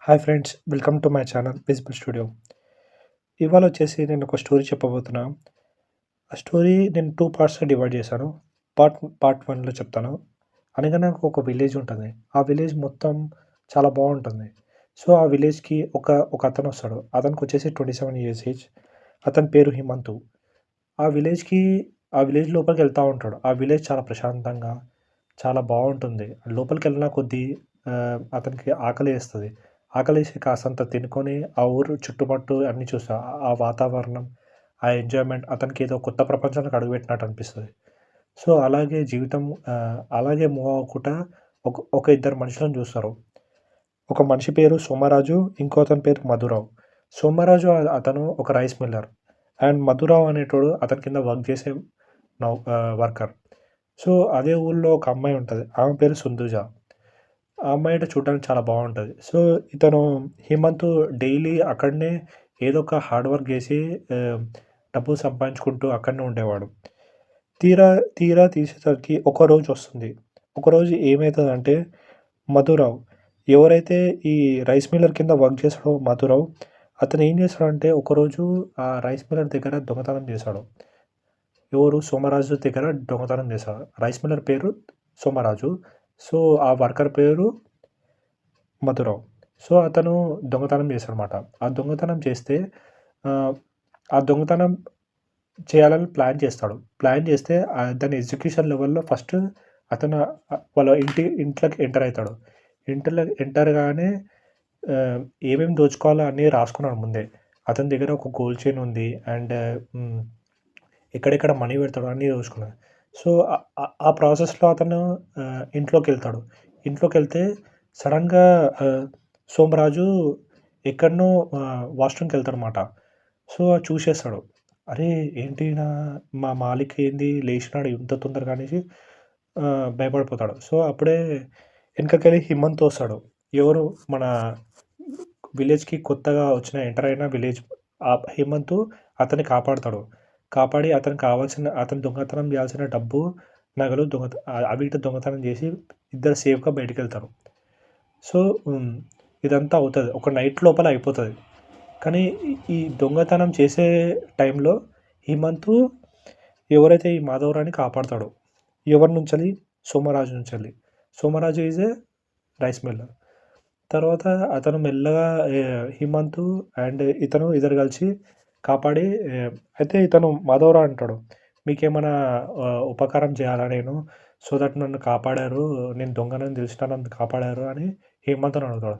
Hi friends, welcome to my channel visible studio. ఇవాళ వచ్చేసి నేను ఒక స్టోరీ చెప్పబోతున్నా. ఆ స్టోరీ నేను 2 పార్ట్స్‌గా డివైడ్ చేశాను. పార్ట్ 1లో చెప్తాను. అనగనగా ఒక విలేజ్ ఉంటుంది. ఆ విలేజ్ మొత్తం చాలా బావుంటుంది. సో, ఆ విలేజ్‌కి ఒకతనొస్తాడు. అతనికొచ్చేసి 27 ఇయర్స్ ఏజ్. అతని పేరు హిమంతు. ఆ విలేజ్‌కి ఆ విలేజ్ లోపలికెళ్తా ఉంటాడు. ఆ విలేజ్ చాలా ప్రశాంతంగా, చాలా బావుంటుంది. లోపలికెళ్ళిన కొద్దీ అతనికి ఆకలేస్తది. ఆకలేసి కాసంత తినుకొని ఆ ఊరు చుట్టుపట్టు అన్నీ చూస్తా. ఆ వాతావరణం, ఆ ఎంజాయ్‌మెంట్ అతనికేదో కొత్త ప్రపంచంలోకి అడుగుపెట్టినట్టు అనిపిస్తది. సో, అలాగే జీవితం అలాగే మూవ్ అవ్వకుండా ఒక ఇద్దరు మనుషులను చూస్తారు. ఒక మనిషి పేరు సోమరాజు, ఇంకో అతని పేరు మధురావు. సోమరాజు అతను ఒక రైస్ మిల్లర్. అండ్ మధురావు అనేటోడు అతని కింద వర్క్ చేసే వర్కర్. సో, అదే ఊర్లో ఒక అమ్మాయి ఉంటది. ఆమె పేరు సుందూజ. ఆ అమ్మాయి అంటే చూడడానికి చాలా బావుంటది. సో, ఇతను హేమంత్ డైలీ అక్కడనే ఏదో ఒక హార్డ్ వర్క్ జేసి ఆహ్, డబ్బులు సంపాదించుకుంటూ అక్కడనే ఉండేవాడు. తీరా తీరా తీసేసరికి ఒకరోజొస్తుంది. ఒకరోజు ఏమైతదంటే మధురావు ఎవరైతే ఈ రైస్ మిల్లర్ కింద వర్క్ చేస్తాడో మధురావు, అతను ఏం చేస్తాడంటే ఒకరోజు ఆ రైస్ మిల్లర్ దగ్గర దొంగతనం చేశాడు. ఎవరు సోమరాజు దగ్గర దొంగతనం చేశాడు. రైస్ మిల్లర్ పేరు సోమరాజు. సో, ఆ వర్కర్ పేరు మధురావు. సో, అతను దొంగతనం చేశాడనమాట. ఆ దొంగతనం చేస్తే ఆహ్, ఆ దొంగతనం చేయాలని ప్లాన్ చేస్తాడు. ప్లాన్ చేస్తే దాని ఎగ్జిక్యూషన్ లెవెల్‌లో ఫస్ట్ అతను వాళ్ళ ఇంట్లోకి ఎంటర్ అయితాడు. ఎంటర్ గానే ఆహ్, ఏమేమి దోచుకోవాలో అన్నీ రాసుకున్నాడు ముందే. అతని దగ్గర ఒక గోల్డ్ చైన్ ఉంది. అండ్ హ్మ్. ఎక్కడెక్కడ మనీ పెడతాడో అన్నీ చూసుకున్నాడు. సో, ఆ ప్రాసెస్‌లో అతను ఇంట్లోకెళ్తాడు. ఇంట్లోకెళ్తే సడెన్‌గా ఆహ్, సోమరాజు ఎక్కడనో వాష్‌రూమ్‌కెళ్తాడనమాట. సో, అది చూసేస్తాడు. అరే! ఏంటి మా మాలిక్ ఏంది లేచినాడు ఇంత తొందరగా అనేసి భయపడిపోతాడు. సో, అప్పుడే ఎనకకెళ్ళి హిమంత్ వస్తాడు. ఎవరు మన విలేజ్‌కి కొత్తగా వచ్చిన ఎంటర్ అయిన విలేజ్ హేమంత్ అతన్ని కాపాడతాడు. కాపాడి అతను దొంగతనం చేయాల్సిన డబ్బు, నగలు అవి ఇటు దొంగతనం చేసి ఇద్దరు సేఫ్‌గా బయటికెళ్తారు. సో, హ్మ్. ఇదంతా అవుతది. ఒక నైట్ లోపల అయిపోతది. కానీ ఈ దొంగతనం చేసే టైంలో హేమంత్ ఎవరైతే ఈ మాధవరావుని కాపాడతాడో, ఎవరి నుంచెల్లి? సోమరాజు నుంచెల్లి. Somaraju is a rice Miller. తర్వాత అతను మెల్లగా హిమంతు అండ్ ఇద్దరు కలిసి కాపాడి అయితే ఇతను మాధవరావు అంటాడు. మీకేమైనా ఉపకారం చేయాలా నేను? సో దట్ నన్ను కాపాడారు. నేను దొంగనని తెలిసినా నన్ను కాపాడారు అని హేమంత్‌ని అడుగుతాడు.